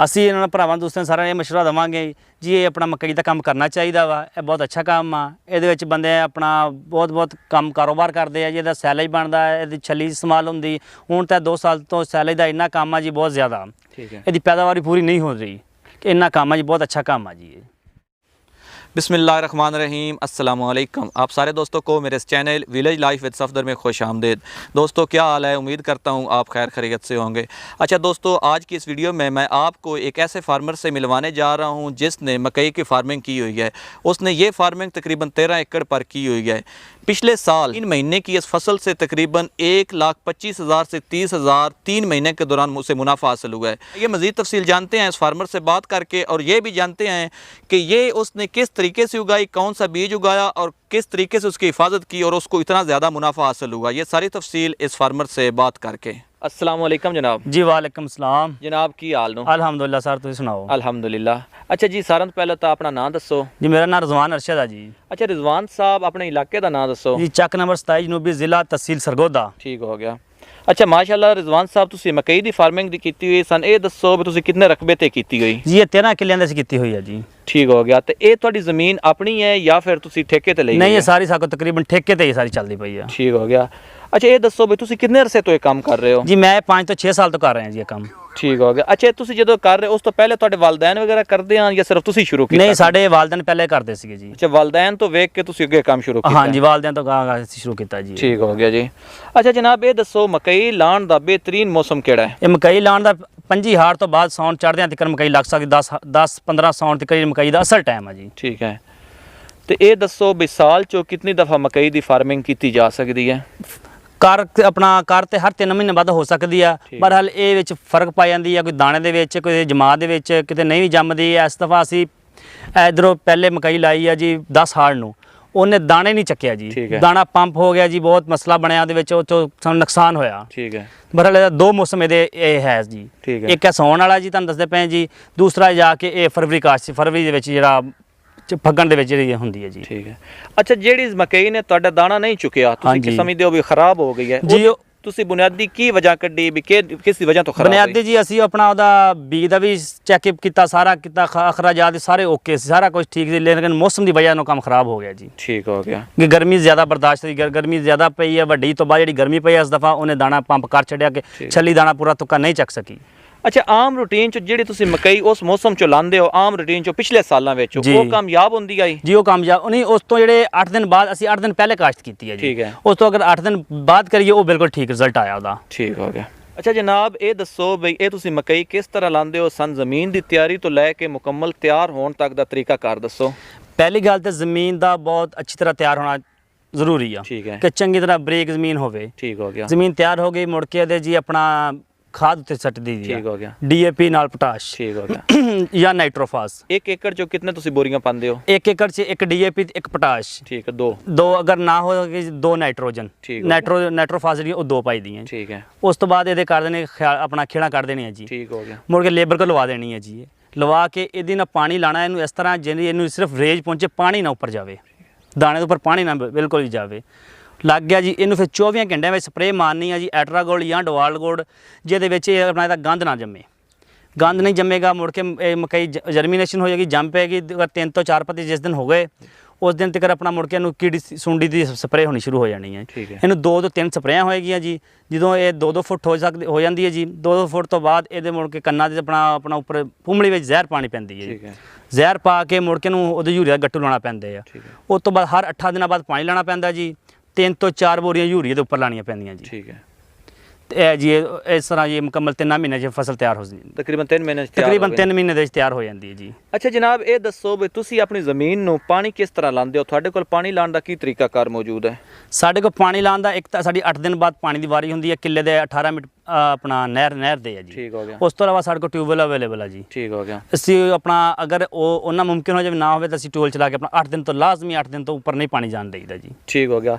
ਅਸੀਂ ਇਹਨਾਂ ਭਰਾਵਾਂ ਦੋਸਤਾਂ ਸਾਰਿਆਂ ਨੂੰ ਇਹ ਮਸ਼ਵਰਾ ਦੇਵਾਂਗੇ ਜੀ, ਇਹ ਆਪਣਾ ਮਕਈ ਦਾ ਕੰਮ ਕਰਨਾ ਚਾਹੀਦਾ ਵਾ। ਇਹ ਬਹੁਤ ਅੱਛਾ ਕੰਮ ਆ। ਇਹਦੇ ਵਿੱਚ ਬੰਦੇ ਆਪਣਾ ਬਹੁਤ ਕੰਮ ਕਾਰੋਬਾਰ ਕਰਦੇ ਆ ਜੀ। ਇਹਦਾ ਸੈਲੇਜ ਬਣਦਾ, ਇਹਦੀ ਛੱਲੀ ਇਸਤੇਮਾਲ ਹੁੰਦੀ। ਹੁਣ ਤਾਂ 2 ਸਾਲ ਤੋਂ ਸੈਲੇਜ ਦਾ ਇੰਨਾ ਕੰਮ ਆ ਜੀ, ਬਹੁਤ ਜ਼ਿਆਦਾ। ਠੀਕ ਹੈ। ਇਹਦੀ ਪੈਦਾਵਾਰ ਪੂਰੀ ਨਹੀਂ ਹੋ ਰਹੀ, ਇੰਨਾ ਕੰਮ ਆ जी, बहुत अच्छा काम है जी ये। बिस्मिल्लाहिर्रहमानिर्रहीम, अस्सलाम वालेकुम। आप सारे दोस्तों को मेरे इस channel village life with Safdar में खुश आमदेद। दोस्तों क्या हाल है, उम्मीद करता हूँ आप खैर खैरियत से होंगे। अच्छा दोस्तों, आज की इस वीडियो में मैं आपको एक ऐसे फार्मर से मिलवाने जा रहा हूँ जिसने मकई की फार्मिंग की हुई है। उसने ये फार्मिंग तकरीबन 13 एकड़ पर की हुई है। पिछले साल 3 महीने की इस फसल से तकरीबन 1,25,000 से 30,000 3 महीने के दौरान मुझसे मुनाफा हासिल हुआ है। ये मज़ीद तफसील जानते हैं इस फार्मर से बात करके, और ये भी जानते हैं कि ये उसने किस तरीके से उगाई, कौन सा बीज उगाया और किस तरीके से उसकी हिफाजत की और उसको इतना ज़्यादा मुनाफा हासिल हुआ। ये सारी तफसील इस फार्मर से बात करके। अस्सलाम वालेकुम जनाब। जी वालेकुम सलाम जनाब की हाल नो? अल्हम्दुलिल्लाह सर, तुम सुनाओ? अल्हम्दुलिल्लाह। अच्छा जी, सारा तो पहले तो अपना नाम दसो जी। मेरा नाम रिजवान अरशद है जी। अच्छा रिजवान साहब, अपने इलाके का नाम दसो जी। चक नंबर 27 जनूबी ज़िला तहसील सरगोधा। ठीक हो गया। अच्छा माशाअल्लाह रिजवान साहब, तुसी मकई दी फार्मिंग दी कीती हुई सन, ये दसो भी तुसी कितने रकबे ते कीती हुई? जी ये 13 किले अंदर से कीती हुई है जी। ठीक हो गया। तो ये थोड़ी ज़मीन अपनी है या फिर तुसी ठेके ते लई? नहीं, ये सारी साको तकरीबन ठेके ते ही सारी चलती पई है। ठीक हो गया। अच्छा ये दसो भी तुसी कितने अरसे तो ये काम कर रहे हो? जी मैं 5 ਤੋਂ 6 साल तो कर रहे हैं जी ये काम। ठीक हो गया। अच्छा तुसी जो कर रहे हो उस तो पहले तुहाडे वालदैन वगैरह करदे हैं या सिर्फ तुसी शुरू कीता? नहीं, साडे वालदैन पहले करते सी जी। अच्छा वालदैन तो वेख के तुसी अगे काम शुरू कीता? हाँ जी, वालदैन तो शुरू कीता जी। ठीक हो गया जी। अच्छा जनाब ये दसो मकई लाण दा बेहतरीन मौसम केड़ा है? ये मकई लाण दा 25 हाड़ तो बाद सौण चढ़दे तक मकई लग सकदी। 10-15 सौण तक मकई दा असल टाइम है जी। ठीक है। तो ये दसो भी साल चो कितनी दफ़ा मकई दी फार्मिंग की जा सकती है? कर अपना कर तो हर 3 महीने बाद हो सकती है। बहरहाल ये फर्क पा जाती है, कोई दाने दे विच, कोई जमात दे विच, किते नहीं भी जमदी। इस दफ़ा असी इधरों पहले मकई लाई है जी 10 हाड़ नूं, उन्हें दाने नहीं चक्या जी। दाना पंप हो गया जी, बहुत मसला बनया सानूं नुकसान होया। ठीक है। बहरहाल 2 मौसम ये है जी। ठीक है। एक है सौण वाला जी, तुहानूं दसदे पे जी। दूसरा जाके ये फरवरी काश्त, फरवरी दे विच जिहड़ा फग्गण दे विच जिहड़ी हुंदी है जी। ठीक है। अच्छा जिहड़ी मकई ने तुहाडा दाना नहीं चुकिया, तुसीं कि समझदे हो भी खराब हो गई है जी? तुसीं बुनियादी की वजह कड्ढी भी किस वजह तो खराब? बुनियादी जी असीं अपना ओहदा बीज दा भी चैकअप कीता, सारा कीता, अखराजात सारे ओके, सारा कुछ ठीक सी, लेकिन मौसम की वजह नाल काम खराब हो गया जी। ठीक हो गया कि गर्मी ज़्यादा बर्दाश्त हुई, गर्मी ज़्यादा पई है वड्डी तो बाद जिहड़ी गर्मी पई इस दफ़ा उन्हें दाना पंप कर छड्डिया कि छली दाना पूरा तुक्का नहीं चक सकी। अच्छा आम रूटीन चो जिहड़ी तुसीं मकई उस मौसम चो लांदे हो, आम रूटीन चो पिछले सालां विच वो कामयाब हुंदी आई जी? वो कामयाब नहीं, उस तो जिहड़े 8 दिन बाद असीं 8 दिन पहले काश्त कीती है जी। ठीक है। उस तो अगर 8 दिन बाद करिए वो बिल्कुल ठीक रिजल्ट आया उहदा। ठीक हो गया। अच्छा जनाब ये दसो बई ये तुसीं मकई किस तरह लांदे हो? सन ज़मीन दी तैयारी तो लैके मुकम्मल तैयार होण तक दा तरीका कार दसो। पहली गल तो ज़मीन दा बहुत अच्छी तरह तैयार होना जरूरी है। ठीक है। कि चंगी तरह बरीक ज़मीन होवे। ठीक हो गया। ज़मीन तैयार हो गई, मुड़ के दे जी अपना खाद उत्ते सट दी। ठीक हो गया। DAP नाल पोटाश। ठीक हो गया। या नाइट्रोफास। 1 एकड़ चो कितने तुसीं बोरियां पांदे हो? 1 एकड़ से 1 DAP ते 1 पोटाश। ठीक है। 2 अगर ना हो 2 नाइट्रोजन। नाइट्रोफास जी 2 पाई दी हैं। ठीक है। उस तो बाद ये कर देने अपना खेड़ा कर देनी है जी। ठीक हो गया। मुड़ के लेबर को लवा देनी है जी। लवा के इहदे नाल पानी लाना, इहनूं इस तरह जिहड़ी इहनूं सिर्फ रेज पहुंचे, पानी ना उपर जावे, दाने के उपर पानी ना बिल्कुल ही जावे। लग गया जी, इनू फिर 24 घंटे में स्प्रे मारनी है जी, एट्रा गोल्ड या डवाल गोल्ड, जिहदे विच अपना इहदा गंद ना जमे। गंद नहीं जमेगा, मुड़ के मकई जर्मीनेशन हो जाएगी, जम पेगी। अगर 3 ਤੋਂ 4 पत्ती जिस दिन हो गए उस दिन तक अपना मुड़ के इनू कीड़ी सुंडी की स्प्रे होनी शुरू हो जानी है। इनू 2 ਤੋਂ 3 स्प्रेयां होएगियां जी। जो ये 2-2 फुट हो जाती है जी, 2-2 फुट तो बाद ये मुड़ के कन्ना अपना उपर फुमड़ी में जहर पानी पैंदी है। जहर पा के मुड़ के उहदे यूरिया गट्टू लाना पैंदे आ। उस तो बाद हर 8 दिनों बाद पानी लाना पैंदा जी। 3 ਤੋਂ 4 बोरियां यूरिया के उपर लानियां पैंदियां जी। ठीक है। जी इस तरह ये मुकम्मल 3 महीने फसल तैयार हो जाती, तकरीबन 3 महीने तैयार हो जाती है जी। अच्छा जनाब ये दसो भी तुसी अपनी ज़मीन नूं पानी किस तरह लांदे हो? तुहाडे कोल पानी लाण दा की तरीकाकार मौजूद है? साडे कोल पानी लाण दा एक तां साडी 8 दिन बाद पानी दी वारी हुंदी है, किले दे 18 मिनट अपना नहर दे है जी। ठीक हो गया। उस तो अलावा साडे कोल ट्यूबवेल अवेलेबल है जी। ठीक हो गया। असीं अपना अगर उन्ना मुमकिन हो जाए ना हो तो असीं ट्यूबवेल चला के अपना 8 दिन तो लाजमी 8 दिन तो ऊपर नहीं पानी जान देईदा जी। ठीक हो गया।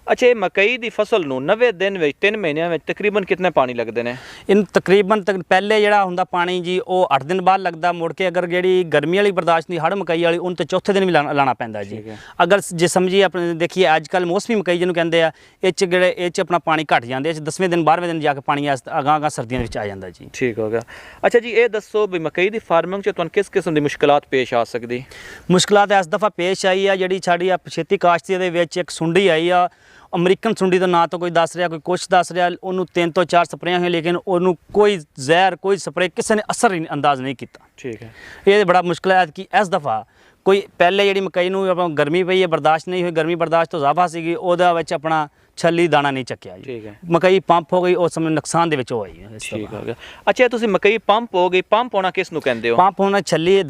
अच्छा मकई की फसल नूं 90 दिन में 3 महीनों में तकरीबन कितने पानी लगते हैं? इन तकरीबन पहले जिहड़ा हुंदा पानी जी वो 8 दिन बाद लगता, मुड़ के अगर जिहड़ी गर्मी वाली बर्दाश्त नहीं हड़ मकई वाली उन तो चौथे दिन भी लाना पैंदा जी। अगर जे समझिए अपने देखिए अजकल मौसमी मकई जिन्होंने कहते हैं ये अपना पानी घट जाते, 10वें दिन 12वें दिन जाके पानी ਅਗਾਂਹ ਸਰਦੀਆਂ ਵਿੱਚ ਆ ਜਾਂਦਾ ਜੀ। ਠੀਕ ਹੋ ਗਿਆ। ਅੱਛਾ ਜੀ, ਇਹ ਦੱਸੋ ਵੀ ਮਕਈ ਦੀ ਫਾਰਮਿੰਗ 'ਚ ਤੁਹਾਨੂੰ ਕਿਸ ਕਿਸਮ ਦੀ ਮੁਸ਼ਕਲਾਤ ਪੇਸ਼ ਆ ਸਕਦੀ? ਮੁਸ਼ਕਲਾਤ ਇਸ ਦਫਾ ਪੇਸ਼ ਆਈ ਆ, ਜਿਹੜੀ ਸਾਡੀ ਛੇਤੀ ਕਾਸ਼ਤ ਦੇ ਵਿੱਚ ਇੱਕ ਸੁੰਡੀ ਆਈ ਆ, ਅਮਰੀਕਨ ਸੁੰਡੀ ਦਾ ਨਾਂ ਤਾਂ ਕੋਈ ਦੱਸ ਰਿਹਾ, ਕੋਈ ਕੁਛ ਦੱਸ ਰਿਹਾ। ਉਹਨੂੰ 3 ਤੋਂ 4 ਸਪਰੇਆਂ ਹੋਈਆਂ, ਲੇਕਿਨ ਉਹਨੂੰ ਕੋਈ ਜ਼ਹਿਰ ਕੋਈ ਸਪਰੇ ਕਿਸੇ ਨੇ ਅਸਰ ਹੀ ਅੰਦਾਜ਼ ਨਹੀਂ ਕੀਤਾ। ਠੀਕ ਹੈ। ਇਹ ਬੜਾ ਮੁਸ਼ਕਿਲ ਹੈ ਕਿ ਇਸ ਦਫਾ ਕੋਈ ਪਹਿਲੇ ਜਿਹੜੀ ਮਕਈ ਨੂੰ ਆਪਾਂ ਗਰਮੀ ਪਈ ਹੈ, ਬਰਦਾਸ਼ਤ ਨਹੀਂ ਹੋਈ, ਗਰਮੀ ਬਰਦਾਸ਼ਤ ਤੋਂ ਜ਼ਿਆਦਾ ਸੀਗੀ, ਉਹਦਾ ਵਿੱਚ ਆਪਣਾ ਛੱਲੀ ਦਾਣਾ ਨਹੀਂ ਚੱਕਿਆ ਜੀ। ਠੀਕ ਹੈ। ਮਕਈ ਪੰਪ ਹੋ ਗਈ, ਉਸ ਸਮੇਂ ਨੁਕਸਾਨ ਦੇ ਵਿੱਚ ਉਹ ਆਈ ਹੈ। ਠੀਕ ਹੋ ਗਿਆ। ਅੱਛਾ, ਤੁਸੀਂ ਮਕਈ ਪੰਪ ਹੋ ਗਈ, ਪੰਪ ਹੋਣਾ ਕਿਸ ਨੂੰ ਕਹਿੰਦੇ ਹੋ? ਪੰਪ ਹੋਣਾ ਛੱਲੀ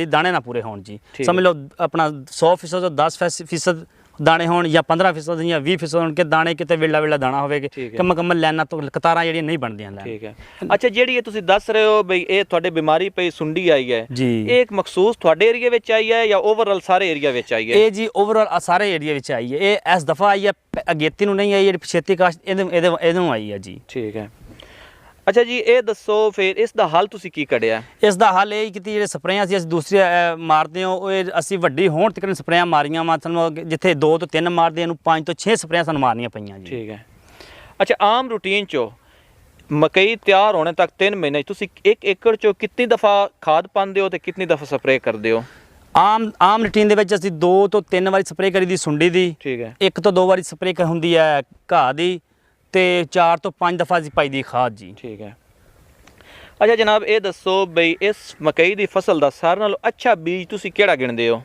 ਦਾਣੇ ਨਾ ਪੂਰੇ ਹੋਣ ਜੀ। ਸਮਝ ਲਓ ਆਪਣਾ 100% ਤੋਂ 10% ਦਾਣੇ ਹੋਣ, ਜਾਂ 15% ਜਾਂ 20% ਹੋਣ, ਕਿ ਦਾਣੇ ਕਿਤੇ ਵੇਲਾ ਦਾਣਾ ਹੋਵੇ ਕਿ ਮੁਕੰਮਲ ਲਾਈਨਾਂ ਤੋਂ ਕਤਾਰਾਂ ਜਿਹੜੀਆਂ ਨਹੀਂ ਬਣਦੀਆਂ। ਠੀਕ ਹੈ। ਅੱਛਾ, ਜਿਹੜੀ ਇਹ ਤੁਸੀਂ ਦੱਸ ਰਹੇ ਹੋ ਬਈ ਇਹ ਤੁਹਾਡੇ ਬਿਮਾਰੀ ਪਈ ਸੁੰਡੀ ਆਈ ਹੈ ਜੀ, ਇਹ ਇੱਕ ਮਖਸੂਸ ਤੁਹਾਡੇ ਏਰੀਆ ਵਿੱਚ ਆਈ ਹੈ ਜਾਂ ਓਵਰਆਲ ਸਾਰੇ ਏਰੀਆ ਵਿੱਚ ਆਈ ਹੈ? ਇਹ ਜੀ ਓਵਰਆਲ ਸਾਰੇ ਏਰੀਆ ਵਿੱਚ ਆਈ ਹੈ। ਇਹ ਇਸ ਦਫਾ ਆਈ ਹੈ, ਅਗੇਤੀ ਨੂੰ ਨਹੀਂ ਆਈ, ਜਿਹੜੀ ਛੇਤੀ ਕਾਸ਼ਤ ਇਹਨੂੰ ਆਈ ਹੈ ਜੀ। ਠੀਕ ਹੈ। ਅੱਛਾ ਜੀ, ਇਹ ਦੱਸੋ ਫਿਰ ਇਸ ਦਾ ਹੱਲ ਤੁਸੀਂ ਕੀ ਕੱਢਿਆ? ਇਸ ਦਾ ਹੱਲ ਇਹ ਕੀਤੀ, ਜਿਹੜੇ ਸਪਰੇਆਂ ਸੀ ਅਸੀਂ ਦੂਸਰੇ ਮਾਰਦੇ ਹਾਂ, ਉਹ ਅਸੀਂ ਵੱਡੀ ਹੋਣ ਤੱਕ ਸਪਰੇਆਂ ਮਾਰੀਆਂ ਵਾ। ਸਾਨੂੰ ਜਿੱਥੇ 2 ਤੋਂ 3 ਮਾਰਦੇ, ਇਹਨੂੰ 5 ਤੋਂ 6 ਸਪਰੇਆਂ ਸਾਨੂੰ ਮਾਰਨੀਆਂ ਪਈਆਂ ਜੀ। ਠੀਕ ਹੈ। ਅੱਛਾ, ਆਮ ਰੂਟੀਨ 'ਚੋਂ ਮਕਈ ਤਿਆਰ ਹੋਣੇ ਤੱਕ 3 ਮਹੀਨੇ ਤੁਸੀਂ 1 ਏਕੜ 'ਚੋਂ ਕਿੰਨੀ ਦਫਾ ਖਾਦ ਪਾਉਂਦੇ ਹੋ ਤੇ ਕਿੰਨੀ ਦਫਾ ਸਪਰੇਅ ਕਰਦੇ ਹੋ? ਆਮ ਰੂਟੀਨ ਦੇ ਵਿੱਚ ਅਸੀਂ 2 ਤੋਂ 3 ਵਾਰੀ ਸਪਰੇਅ ਕਰੀ ਦੀ ਸੁੰਡੀ ਦੀ। ਠੀਕ ਹੈ। 1 ਤੋਂ 2 ਵਾਰੀ ਸਪਰੇਅ ਹੁੰਦੀ ਹੈ ਘਾਹ ਦੀ, ਤੇ 4 ਤੋਂ 5 ਦਫਾ ਅਸੀਂ ਪਾਈ ਦੀ ਖਾਦ ਜੀ। ਠੀਕ ਹੈ। ਅੱਛਾ ਜਨਾਬ, ਇਹ ਦੱਸੋ ਬਈ ਇਸ ਮਕਈ ਦੀ ਫਸਲ ਦਾ ਸਾਰਿਆਂ ਨਾਲੋਂ ਅੱਛਾ ਬੀਜ ਤੁਸੀਂ ਕਿਹੜਾ ਗਿਣਦੇ ਹੋ?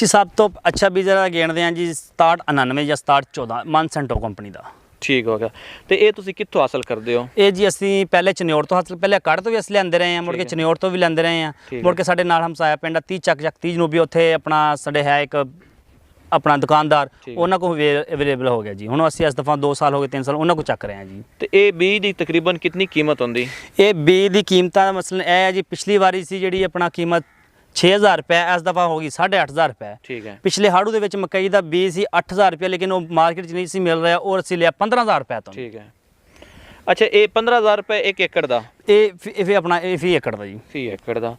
ਸਭ ਤੋਂ ਅੱਛਾ ਬੀਜ ਜਿਹੜਾ ਗਿਣਦੇ ਹਾਂ ਜੀ 6799 ਜਾਂ 6714 ਮਨਸੈਂਟੋ ਕੰਪਨੀ ਦਾ। ਠੀਕ ਹੋ ਗਿਆ। ਤੇ ਇਹ ਤੁਸੀਂ ਕਿੱਥੋਂ ਹਾਸਲ ਕਰਦੇ ਹੋ? ਇਹ ਜੀ ਅਸੀਂ ਪਹਿਲੇ ਚਨਿਓੜ ਤੋਂ ਹਾਸਲ, ਪਹਿਲੇ ਕੱਢ ਤੋਂ ਵੀ ਅਸੀਂ ਲੈਂਦੇ ਰਹੇ ਹਾਂ, ਮੁੜ ਕੇ ਚਨਿਓੜ ਤੋਂ ਵੀ ਲੈਂਦੇ ਰਹੇ ਹਾਂ, ਮੁੜ ਕੇ ਸਾਡੇ ਨਾਲ ਹਮਸਾਇਆ ਪਿੰਡ 30 ਚੱਕ 30 ਨੂੰ ਵੀ ਉੱਥੇ ਆਪਣਾ ਸਾਡੇ ਹੈ ਇੱਕ ਆਪਣਾ ਦੁਕਾਨਦਾਰ, ਉਹਨਾਂ ਕੋਲ ਅਵੇਲੇਬਲ ਹੋ ਗਿਆ ਜੀ। ਹੁਣ ਅਸੀਂ ਇਸ ਦਫਾ 2 ਸਾਲ ਹੋ ਗਏ 3 ਸਾਲ ਉਹਨਾਂ ਕੋਲ ਚੱਕ ਰਹੇ ਹਾਂ ਜੀ। ਤੇ ਇਹ ਬੀਜ ਦੀ ਤਕਰੀਬਨ ਕਿੰਨੀ ਕੀਮਤ ਹੁੰਦੀ? ਇਹ ਬੀਜ ਦੀ ਕੀਮਤਾਂ ਮਸਲਨ ਇਹ ਹੈ ਜੀ, ਪਿਛਲੀ ਵਾਰੀ ਸੀ ਜਿਹੜੀ ਆਪਣਾ ਕੀਮਤ 6000 ਰੁਪਏ, ਇਸ ਦਫਾ ਹੋ ਗਈ 8500 ਰੁਪਏ। ਠੀਕ ਹੈ। ਪਿਛਲੇ ਹਾੜੂ ਦੇ ਵਿੱਚ ਮਕਈ ਦਾ ਬੀਜ ਸੀ 8000 ਰੁਪਏ, ਲੇਕਿਨ ਉਹ ਮਾਰਕੀਟ 'ਚ ਨਹੀਂ ਸੀ ਮਿਲ ਰਿਹਾ, ਔਰ ਅਸੀਂ ਲਿਆ 15000 ਰੁਪਏ ਤੋਂ। ਠੀਕ ਹੈ। ਅੱਛਾ, ਇਹ 15000 ਰੁਪਏ 1 ਏਕੜ ਦਾ? ਇਹ ਆਪਣਾ ਇਹ ਫੀ ਏਕੜ ਦਾ ਜੀ। ਫੀ ਏਕੜ ਦਾ।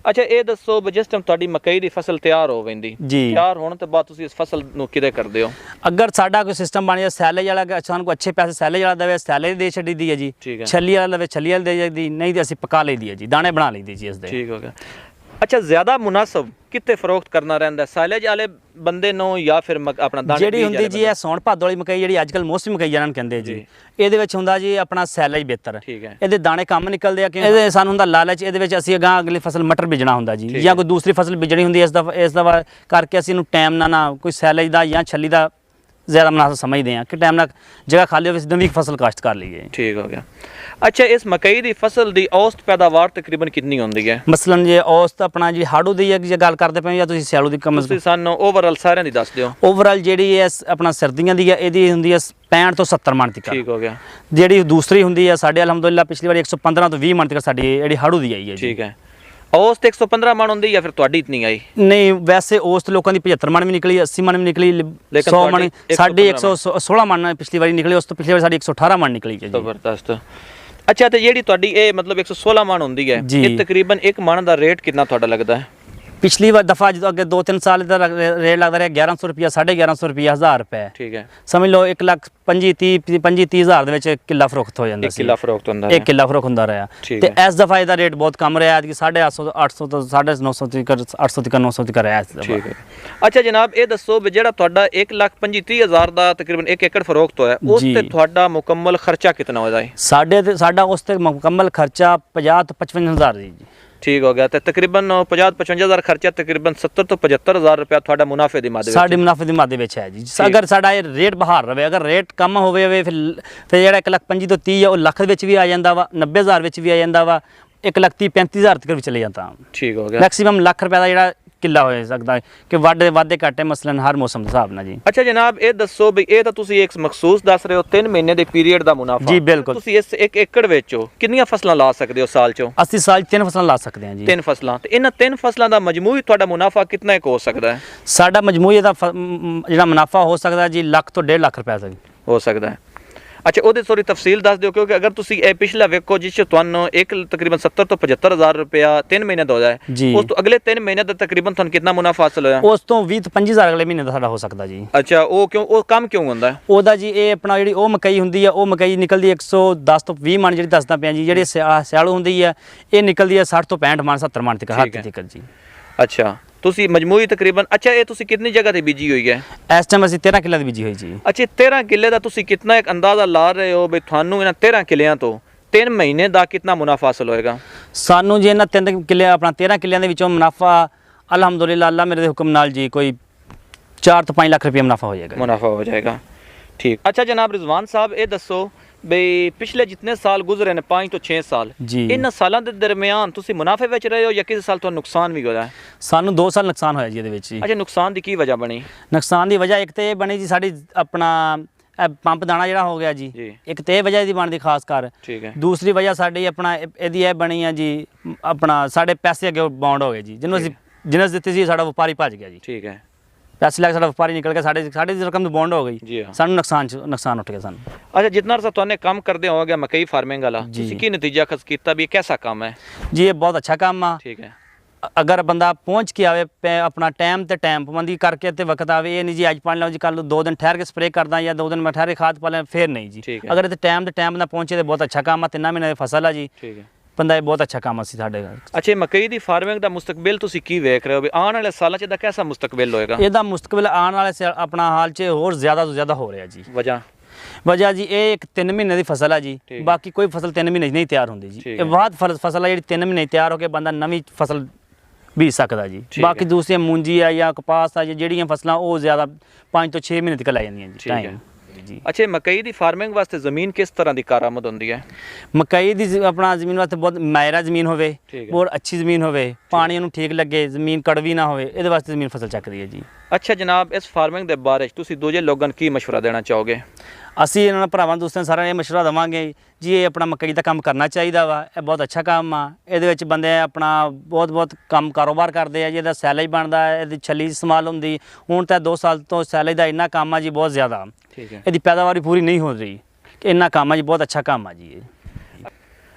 ਅੱਛਾ, ਇਹ ਦੱਸੋ ਜਿਸ ਟਾਈਮ ਤੁਹਾਡੀ ਮਕਈ ਦੀ ਫਸਲ ਤਿਆਰ ਹੋ ਜਾਂਦੀ, ਤਿਆਰ ਹੋਣ ਤੋਂ ਬਾਅਦ ਤੁਸੀਂ ਇਸ ਫਸਲ ਨੂੰ ਕਿਵੇਂ ਕਰਦੇ ਹੋ? ਅਗਰ ਸਾਡਾ ਕੋਈ ਸਿਸਟਮ ਬਣ ਜਾਏ, ਸੈਲੇਜ ਵਾਲਾ ਸਾਨੂੰ ਕੋਈ ਅੱਛੇ ਪੈਸੇ ਸੈਲੇਜ ਵਾਲਾ ਦੇਵੇ, ਸੈਲੇਜ ਦੇ ਛੱਡੀ ਦੀ ਹੈ ਜੀ। ਛੱਲੀ ਵਾਲਾ ਦੇਵੇ, ਛੱਲੀ ਵਾਲਾ ਦੇ ਜਾਂਦੀ, ਨਹੀਂ ਤੇ ਅਸੀਂ ਪਕਾ ਲਈ ਦੀ ਹੈ ਜੀ, ਦਾਣੇ ਬਣਾ ਲਈ ਦੀ ਜੀ ਇਸ ਦੇ। ਠੀਕ ਹੋ ਗਿਆ। ਅੱਛਾ, ਜ਼ਿਆਦਾ ਮੁਨਾਸਬ ਕਿੱਥੇ ਫਰੋਖਤ ਕਰਨਾ ਰਹਿੰਦਾ, ਸਾਈਲੇਜ ਵਾਲੇ ਬੰਦੇ ਨੂੰ ਜਾਂ ਫਿਰ ਆਪਣਾ ਦਾਣੇ? ਜਿਹੜੀ ਹੁੰਦੀ ਜੀ ਇਹ ਸੌਣ ਭਾਦੋ ਵਾਲੀ ਮਕਈ, ਜਿਹੜੀ ਅੱਜ ਕੱਲ ਮੌਸਮੀ ਮਕਈ ਜਿਹਨਾਂ ਨੂੰ ਕਹਿੰਦੇ ਜੀ, ਇਹਦੇ ਵਿੱਚ ਹੁੰਦਾ ਜੀ ਆਪਣਾ ਸੈਲੇਜ ਬਿਹਤਰ। ਠੀਕ ਹੈ। ਇਹਦੇ ਦਾਣੇ ਕੰਮ ਨਿਕਲਦੇ ਆ, ਕਿ ਇਹਦੇ ਸਾਨੂੰ ਹੁੰਦਾ ਲਾਲਚ, ਇਹਦੇ ਵਿੱਚ ਅਸੀਂ ਅਗਲੀ ਫਸਲ ਮਟਰ ਬੀਜਣਾ ਹੁੰਦਾ ਜੀ, ਜਾਂ ਕੋਈ ਦੂਸਰੀ ਫਸਲ ਬੀਜਣੀ ਹੁੰਦੀ, ਇਸ ਦਾ ਕਰਕੇ ਅਸੀਂ ਇਹਨੂੰ ਟਾਈਮ ਨਾ ਕੋਈ ਸੈਲੇਜ ਦਾ ਜਾਂ ਛੱਲੀ ਦਾ ਜ਼ਿਆਦਾ ਮੁਨਾਸਬ ਸਮਝਦੇ ਹਾਂ, ਕਿ ਟਾਈਮ ਨਾਲ ਜਗ੍ਹਾ ਖਾਲੀ ਹੋਵੇ, ਨਵੀਂ ਫਸਲ ਕਾਸ਼ਤ ਕਰ ਲਈਏ। ਠੀਕ ਹੋ ਗਿਆ। ਅੱਛਾ, ਇਸ ਮਕਈ ਦੀ ਫਸਲ ਦੀ ਔਸਤ ਪੈਦਾਵਾਰ ਤਕਰੀਬਨ ਕਿੰਨੀ ਹੁੰਦੀ ਹੈ? ਮਸਲਨ ਜੇ ਔਸਤ ਆਪਣਾ ਜੀ ਹਾੜੂ ਦੀ ਜੇ ਗੱਲ ਕਰਦੇ ਪਏ ਜਾਂ ਤੁਸੀਂ ਸਿਆਲੂ ਦੀ? ਤੁਸੀਂ ਸਾਨੂੰ ਓਵਰਆਲ ਸਾਰਿਆਂ ਦੀ ਦੱਸ ਦਿਓ। ਓਵਰਆਲ ਜਿਹੜੀ ਹੈ ਆਪਣਾ ਸਰਦੀਆਂ ਦੀ ਹੈ, ਇਹਦੀ ਹੁੰਦੀ ਹੈ 65 ਤੋਂ 70 ਮਣ ਤੱਕ। ਠੀਕ ਹੋ ਗਿਆ। ਜਿਹੜੀ ਦੂਸਰੀ ਹੁੰਦੀ ਹੈ ਸਾਡੇ ਅਲਹਮਦੁਲਿਲਾ ਪਿਛਲੀ ਵਾਰੀ 115 ਤੋਂ 20 ਮਣ ਤੱਕ ਸਾਡੀ ਜਿਹੜੀ ਹਾੜੂ ਦੀ ਆਈ ਹੈ। ਠੀਕ ਹੈ। ਔਸਤ 115 ਮਣ ਹੁੰਦੀ ਜਾਂ ਫਿਰ ਤੁਹਾਡੀ ਇਤਨੀ ਆਈ? ਨਹੀਂ, ਵੈਸੇ ਔਸਤ ਲੋਕਾਂ ਦੀ 75 ਮਣ ਵੀ ਨਿਕਲੀ, 80 ਮਣ ਵੀ ਨਿਕਲੀ, 100 ਮਣ। ਸਾਡੀ 116 ਮਣ ਪਿਛਲੀ ਵਾਰੀ ਨਿਕਲੀ, ਉਸ ਤੋਂ ਪਿਛਲੀ ਵਾਰੀ ਸਾਡੀ 118 ਮਣ ਨਿਕਲੀ ਜੀ। ਜ਼ਬਰਦਸਤ। ਅੱਛਾ, ਤੇ ਜਿਹੜੀ ਤੁਹਾਡੀ ਇਹ ਮਤਲਬ 116 ਮਣ ਹੁੰਦੀ ਹੈ, ਇਹ ਤਕਰੀਬਨ 1 ਮਣ ਦਾ ਰੇਟ ਕਿੰਨਾ ਤੁਹਾਡਾ ਲੱਗਦਾ ਹੈ? ਪਿਛਲੀ ਵਾਰ ਦਫਾ ਜਦੋਂ ਅੱਗੇ 2-3 ਸਾਲ ਦਾ ਰੇਟ ਲੱਗਦਾ ਰਿਹਾ 1100 ਰੁਪਿਆ, 1150 ਰੁਪਿਆ, 1000 ਰੁਪਏ। ਠੀਕ ਹੈ। ਸਮਝ ਲਓ 1,25,30,000 ਦੇ ਵਿੱਚ ਕਿੱਲਾ ਫਰੋਖਤ ਹੋ ਜਾਂਦਾ ਸੀ। ਕਿੱਲਾ ਫਰੋਖਤ ਹੁੰਦਾ ਰਿਹਾ, 1 ਕਿੱਲਾ ਫਰੋਖਤ ਹੁੰਦਾ ਰਿਹਾ। ਤੇ ਇਸ ਦਫਾ ਇਹਦਾ ਰੇਟ ਬਹੁਤ ਕਮ ਰਿਹਾ, ਕਿ 850 ਤੋਂ 950 ਤੱਕ, 800 ਤੱਕ 900 ਤੱਕ ਰਿਹਾ ਇਸ ਦਫਾ। ਠੀਕ ਹੈ। ਅੱਛਾ ਜਨਾਬ, ਇਹ ਦੱਸੋ ਵੀ ਜਿਹੜਾ ਤੁਹਾਡਾ 1,25,30,000 ਦਾ ਤਕਰੀਬਨ 1 ਏਕੜ ਫਰੋਖਤ ਹੋਇਆ, ਉਸ ਤੇ ਤੁਹਾਡਾ ਮੁਕੰਮਲ ਖਰਚਾ ਕਿੰਨਾ ਹੋਇਆ? ਸਾਡਾ ਉਸ ਤੇ ਮੁਕੰਮਲ ਖਰਚਾ 50 ਤੋਂ 55,000 ਜੀ। ਠੀਕ ਹੋ ਗਿਆ। ਤੇ ਤਕਰੀਬਨ 50-55,000 ਖਰਚਾ, ਤਕਰੀਬਨ 70 ਤੋਂ 75,000 ਰੁਪਇਆ ਤੁਹਾਡਾ ਮੁਨਾਫੇ ਦੀ ਮਾਦੇ ਵਿੱਚ? ਸਾਡੇ ਮੁਨਾਫੇ ਦੀ ਮਾਦੇ ਵਿੱਚ ਹੈ ਜੀ। ਅਗਰ ਸਾਡਾ ਇਹ ਰੇਟ ਬਹਾਰ ਰਵੇ, ਅਗਰ ਰੇਟ ਕਮ ਹੋਵੇ ਫਿਰ ਜਿਹੜਾ 1,25,000 ਤੋਂ 30 ਉਹ ਲੱਖ ਵਿੱਚ ਵੀ ਆ ਜਾਂਦਾ ਵਾ, 90,000 ਵਿੱਚ ਵੀ ਆ ਜਾਂਦਾ ਵਾ, 1,30,000-35,000 ਤੱਕ ਵੀ ਚਲੇ ਜਾਂਦਾ। ਠੀਕ ਹੋ ਗਿਆ। ਮੈਕਸਿਮਮ ਲੱਖ ਰੁਪਏ ਦਾ ਜਿਹੜਾ ਕਿੱਲਾ ਹੋ ਸਕਦਾ ਹੈ, ਕਿ ਵਾਧੇ ਘਾਟੇ ਮਸਲਨ ਹਰ ਮੌਸਮ ਦੇ ਹਿਸਾਬ ਨਾਲ ਜੀ। ਅੱਛਾ ਜਨਾਬ, ਇਹ ਦੱਸੋ ਵੀ ਇਹ ਤਾਂ ਤੁਸੀਂ ਇੱਕ ਮਖਸੂਸ ਦੱਸ ਰਹੇ ਹੋ 3 ਮਹੀਨੇ ਦੇ ਪੀਰੀਅਡ ਦਾ ਮੁਨਾਫਾ। ਜੀ ਬਿਲਕੁਲ। ਤੁਸੀਂ ਇਸ 1 ਏਕੜ ਵਿੱਚ ਕਿੰਨੀਆਂ ਫਸਲਾਂ ਲਾ ਸਕਦੇ ਹੋ ਸਾਲ ਚੋਂ? ਅਸੀਂ ਸਾਲ 3 ਫਸਲਾਂ ਲਾ ਸਕਦੇ ਹਾਂ ਜੀ। 3 ਫਸਲਾਂ। ਤੇ ਇਹਨਾਂ 3 ਫਸਲਾਂ ਦਾ ਮਜਮੂਈ ਤੁਹਾਡਾ ਮੁਨਾਫਾ ਕਿੰਨਾ ਕੁ ਹੋ ਸਕਦਾ ਹੈ? ਸਾਡਾ ਮਜਮੂਈ ਦਾ ਜਿਹੜਾ ਮੁਨਾਫਾ ਹੋ ਸਕਦਾ ਜੀ, ਲੱਖ ਤੋਂ 1.5 ਲੱਖ ਰੁਪਏ ਦਾ ਹੋ ਸਕਦਾ ਹੈ। ਅੱਛਾ ਉਹਦੇ ਥੋੜੀ ਤਫਸੀਲ ਦੱਸ ਦਿਓ ਕਿਉਂਕਿ ਅਗਰ ਤੁਸੀਂ ਇਹ ਪਿਛਲਾ ਵੇਖੋ ਜਿਸ 'ਚ ਤੁਹਾਨੂੰ ਇੱਕ ਤਕਰੀਬਨ 70 ਤੋਂ 75 ਹਜ਼ਾਰ ਰੁਪਇਆ 3 ਮਹੀਨੇ ਦਾ ਹੋਇਆ ਹੈ, ਉਸ ਤੋਂ ਅਗਲੇ 3 ਮਹੀਨੇ ਦਾ ਤਕਰੀਬਨ ਤੁਹਾਨੂੰ ਕਿੰਨਾ ਮੁਨਾਫਾ ਹਾਸਲ ਹੋਇਆ? ਉਸ ਤੋਂ 20 ਤੋਂ 25 ਹਜ਼ਾਰ ਅਗਲੇ ਮਹੀਨੇ ਦਾ ਸਾਡਾ ਹੋ ਸਕਦਾ ਜੀ। ਅੱਛਾ ਉਹ ਕਿਉਂ, ਉਹ ਕੰਮ ਕਿਉਂ ਹੁੰਦਾ? ਉਹਦਾ ਜੀ ਇਹ ਆਪਣਾ ਜਿਹੜੀ ਉਹ ਮਕਈ ਹੁੰਦੀ ਆ, ਉਹ ਮਕਈ ਨਿਕਲਦੀ 110 ਤੋਂ 20 ਮਣ, ਜਿਹੜੀ ਦੱਸਦਾ ਪਿਆ ਜੀ। ਜਿਹੜੀ ਸਿਆਲੂ ਹੁੰਦੀ ਆ ਇਹ ਨਿਕਲਦੀ ਆ 60 ਤੋਂ 65 ਮਣ 70 ਮਣ ਤੱਕ ਹੱਦ ਤੱਕ ਜੀ। ਅੱਛਾ ਤੁਸੀਂ ਮਜਮੂਈ ਤਕਰੀਬਨ, ਅੱਛਾ ਇਹ ਤੁਸੀਂ ਕਿੰਨੀ ਜਗ੍ਹਾ ਤੇ ਬੀਜੀ ਹੋਈ ਹੈ? ਇਸ ਟਾਈਮ ਅਸੀਂ 13 ਕਿੱਲੇ ਦੀ ਬੀਜੀ ਹੋਈ ਜੀ। ਅੱਛਾ 13 ਕਿੱਲੇ ਦਾ ਤੁਸੀਂ ਕਿੰਨਾ ਇੱਕ ਅੰਦਾਜ਼ਾ ਲਾ ਰਹੇ ਹੋ ਵੀ ਤੁਹਾਨੂੰ ਇਹਨਾਂ 13 ਕਿੱਲਿਆਂ ਤੋਂ 3 ਮਹੀਨੇ ਦਾ ਕਿੰਨਾ ਮੁਨਾਫਾ ਹਾਸਲ ਹੋਏਗਾ? ਸਾਨੂੰ ਜੀ ਇਹਨਾਂ 3 ਕਿੱਲੇ ਆਪਣਾ 13 ਕਿੱਲਿਆਂ ਦੇ ਵਿੱਚੋਂ ਮੁਨਾਫਾ ਅਲਹਮਦੁਲਿਲਾ ਅੱਲਾ ਮੇਰੇ ਦੇ ਹੁਕਮ ਨਾਲ ਜੀ ਕੋਈ 4 ਤੋਂ 5 ਲੱਖ ਰੁਪਏ ਮੁਨਾਫਾ ਹੋ ਜਾਏਗਾ। ਮੁਨਾਫਾ ਹੋ ਜਾਏਗਾ, ਠੀਕ। ਅੱਛਾ ਜਨਾਬ ਰਿਜ਼ਵਾਨ ਸਾਹਿਬ ਇਹ ਦੱਸੋ ਬਈ ਪਿਛਲੇ ਜਿतने ਸਾਲ ਗੁਜ਼ਰੇ ਨੇ 5 ਤੋਂ 6 ਸਾਲ ਜੀ, ਇਹਨਾਂ ਸਾਲਾਂ ਦੇ ਦਰਮਿਆਨ ਤੁਸੀਂ ਮੁਨਾਫੇ ਵਿੱਚ ਰਹੇ ਹੋ ਜਾਂ ਕਿਸੇ ਸਾਲ ਤੁਹਾਨੂੰ ਨੁਕਸਾਨ ਵੀ ਹੋਇਆ? ਸਾਨੂੰ 2 ਸਾਲ ਨੁਕਸਾਨ ਹੋਇਆ ਜੀ ਇਹਦੇ ਵਿੱਚ ਜੀ। ਅੱਛਾ ਨੁਕਸਾਨ ਦੀ ਕੀ ਵਜ੍ਹਾ ਬਣੀ? ਨੁਕਸਾਨ ਦੀ ਵਜ੍ਹਾ ਇੱਕ ਤੇ ਇਹ ਬਣੀ ਜੀ ਸਾਡੀ ਆਪਣਾ ਪੰਪ ਦਾਣਾ ਜਿਹੜਾ ਹੋ ਗਿਆ ਜੀ, ਇੱਕ ਤੇ ਇਹ ਵਜ੍ਹਾ ਇਹਦੀ ਬਣਦੀ ਖਾਸ ਕਰ। ਠੀਕ ਹੈ। ਦੂਸਰੀ ਵਜ੍ਹਾ ਸਾਡੀ ਆਪਣਾ ਇਹਦੀ ਇਹ ਬਣੀ ਆ ਜੀ, ਆਪਣਾ ਸਾਡੇ ਪੈਸੇ ਅੱਗੇ ਬਾਉਂਡ ਹੋ ਗਏ ਜੀ, ਜਿਹਨੂੰ ਅਸੀਂ ਜਿਨਸ ਦਿੱਤੀ ਸੀ ਸਾਡਾ ਵਪਾਰੀ ਭੱਜ ਗਿਆ ਜੀ। ਠੀਕ ਹੈ। ਪੈਸੇ ਲੈ ਕੇ ਸਾਡਾ ਵਪਾਰੀ ਨਿਕਲ ਗਿਆ, ਸਾਡੀ ਰਕਮ ਤੋਂ ਬੌਂਡ ਹੋ ਗਈ, ਸਾਨੂੰ ਨੁਕਸਾਨ ਉੱਠ ਗਿਆ ਸਾਨੂੰ। ਅੱਛਾ ਜਿੰਨਾ ਅਰਸਾ ਤੁਹਾਨੂੰ ਕੰਮ ਕਰਦੇ ਹੋਗੇ ਮਕਈ ਫਾਰਮਿੰਗ ਵਾਲਾ, ਤੁਸੀਂ ਕੀ ਨਤੀਜਾ ਖਸ ਕੀਤਾ ਵੀ ਇਹ कैसा ਕੰਮ ਹੈ? ਜੀ ਇਹ ਬਹੁਤ ਅੱਛਾ ਕੰਮ ਆ। ਠੀਕ ਹੈ। ਅਗਰ ਬੰਦਾ ਪਹੁੰਚ ਕੇ ਆਵੇ ਆਪਣਾ ਟਾਈਮ ਤੇ ਟਾਈਮ ਪਾਬੰਦੀ ਕਰਕੇ ਤੇ ਵਕਤ ਆਵੇ, ਇਹ ਨਹੀਂ ਜੀ ਅੱਜ ਪਾ ਲਓ ਜੀ ਕੱਲ 2 ਦਿਨ ਠਹਿਰ ਕੇ ਸਪਰੇਅ ਕਰਦਾ ਜਾਂ 2 ਦਿਨ ਮੈਂ ਠਹਿਰ ਕੇ ਖਾਦ ਪਾ ਲਿਆ, ਫਿਰ ਨਹੀਂ ਜੀ। ਅਗਰ ਇਹ ਟਾਈਮ ਤੇ ਟਾਈਮ ਬੰਦਾ ਪਹੁੰਚੇ ਤੇ ਬਹੁਤ ਅੱਛਾ ਕੰਮ ਆ। 3 ਮਹੀਨੇ ਦੀ ਫਸਲ ਆ ਜੀ। ਠੀਕ ਹੈ। ਬੰਦਾ ਇਹ ਬਹੁਤ ਅੱਛਾ ਕੰਮ ਸੀ ਸਾਡੇ। ਅੱਛਾ ਮਕਈ ਦੀ ਫਾਰਮਿੰਗ ਦਾ ਮੁਸਤਕਬਲ ਤੁਸੀਂ ਕੀ ਵੇਖ ਰਹੇ ਹੋ ਵੀ ਆਉਣ ਵਾਲੇ ਸਾਲਾਂ 'ਚ ਇਹਦਾ ਕਿਹਦਾ ਮੁਸਤਕਬਲ ਹੋਏਗਾ? ਇਹਦਾ ਮੁਸਤਕਬਲ ਆਉਣ ਵਾਲੇ ਆਪਣਾ ਹਾਲ 'ਚ ਹੋਰ ਜ਼ਿਆਦਾ ਤੋਂ ਜ਼ਿਆਦਾ ਹੋ ਰਿਹਾ ਜੀ। ਵਜ੍ਹਾ ਜੀ ਇਹ ਇੱਕ 3 ਮਹੀਨੇ ਦੀ ਫਸਲ ਆ ਜੀ, ਬਾਕੀ ਕੋਈ ਫਸਲ 3 ਮਹੀਨੇ 'ਚ ਨਹੀਂ ਤਿਆਰ ਹੁੰਦੀ ਜੀ। ਇਹ ਬਾਅਦ ਫਸਲ ਆ ਜਿਹੜੀ 3 ਮਹੀਨੇ ਤਿਆਰ ਹੋ ਕੇ ਬੰਦਾ ਨਵੀਂ ਫਸਲ ਬੀਜ ਸਕਦਾ ਜੀ। ਬਾਕੀ ਦੂਸਰੀਆਂ ਮੂੰਜੀ ਆ ਜਾਂ ਕਪਾਸ ਆ ਜਿਹੜੀਆਂ ਫਸਲਾਂ ਉਹ ਜ਼ਿਆਦਾ 5 ਤੋਂ 6 ਮਹੀਨੇ ਤੱਕ ਲੈ ਜਾਂਦੀਆਂ ਜੀ ਟਾਈਮ ਜੀ। ਅੱਛਾ ਮਕਈ ਦੀ ਫਾਰਮਿੰਗ ਵਾਸਤੇ ਜ਼ਮੀਨ ਕਿਸ ਤਰ੍ਹਾਂ ਦੀ ਕਾਰਾਮਦ ਹੁੰਦੀ ਹੈ? ਮਕਈ ਦੀ ਆਪਣਾ ਜ਼ਮੀਨ ਵਾਸਤੇ ਬਹੁਤ ਮਾਇਰਾ ਜ਼ਮੀਨ ਹੋਵੇ, ਬਹੁਤ ਅੱਛੀ ਜ਼ਮੀਨ ਹੋਵੇ, ਪਾਣੀ ਉਹਨੂੰ ਠੀਕ ਲੱਗੇ, ਜ਼ਮੀਨ ਕੜਵੀ ਨਾ ਹੋਵੇ, ਇਹਦੇ ਵਾਸਤੇ ਜ਼ਮੀਨ ਫਸਲ ਚੱਕਦੀ ਹੈ ਜੀ। ਅੱਛਾ ਜਨਾਬ ਇਸ ਫਾਰਮਿੰਗ ਦੇ ਬਾਰੇ ਤੁਸੀਂ ਦੂਜੇ ਲੋਕਾਂ ਨੂੰ ਕੀ ਮਸ਼ਵਰਾ ਦੇਣਾ ਚਾਹੋਗੇ? ਅਸੀਂ ਇਹਨਾਂ ਭਰਾਵਾਂ ਦੋਸਤਾਂ ਸਾਰਿਆਂ ਨੂੰ ਇਹ ਮਸ਼ਵਰਾ ਦੇਵਾਂਗੇ ਜੀ ਇਹ ਆਪਣਾ ਮਕਈ ਦਾ ਕੰਮ ਕਰਨਾ ਚਾਹੀਦਾ ਵਾ। ਇਹ ਬਹੁਤ ਅੱਛਾ ਕੰਮ ਆ। ਇਹਦੇ ਵਿੱਚ ਬੰਦੇ ਆਪਣਾ ਬਹੁਤ ਕੰਮ ਕਾਰੋਬਾਰ ਕਰਦੇ ਆ ਜੀ। ਇਹਦਾ ਸੈਲੇਜ ਬਣਦਾ, ਇਹਦੀ ਛੱਲੀ ਇਸਤੇਮਾਲ ਹੁੰਦੀ। ਹੁਣ ਤਾਂ 2 ਸਾਲ ਤੋਂ ਸੈਲੇਜ ਦਾ ਇੰਨਾ ਕੰਮ ਆ ਜੀ, ਬਹੁਤ ਜ਼ਿਆਦਾ। ਠੀਕ ਹੈ। ਇਹਦੀ ਪੈਦਾਵਾਰ ਪੂਰੀ ਨਹੀਂ ਹੋ ਰਹੀ, ਇੰਨਾ ਕੰਮ ਆ ਜੀ, ਬਹੁਤ ਅੱਛਾ ਕੰਮ ਆ ਜੀ ਇਹ।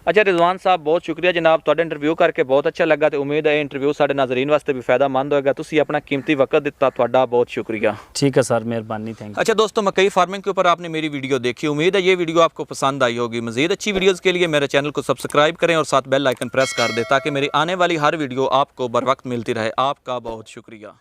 ਅੱਛਾ ਰਿਜ਼ਵਾਨ ਸਾਹਿਬ ਬਹੁਤ ਸ਼ੁਕਰੀਆ ਜਨਾਬ, ਤੁਹਾਡਾ ਇੰਟਰਵਿਊ ਕਰਕੇ ਬਹੁਤ अच्छा लगा तो उम्मीद है इंटरव्यू साढ़े नाजरीन वास्ते भी फायदेमंद होगा। तुसी अपना कीमती वक्त दिता, ਤੁਹਾਡਾ बहुत शुक्रिया। ठीक है सर, मेहरबानी, थैंक यू। अच्छा दोस्तों मकई फार्मिंग के ऊपर आपने मेरी वीडियो देखी, उम्मीद है ये वीडियो आपको पसंद आई होगी। मजीद अच्छी वीडियोज़ के लिए मेरे चैनल को सब्सक्राइब करें और साथ बेल आइकन प्रेस कर दें ताकि मेरी आने वाली हर वीडियो आपको बर वक्त मिलती रहे। आपका बहुत शुक्रिया।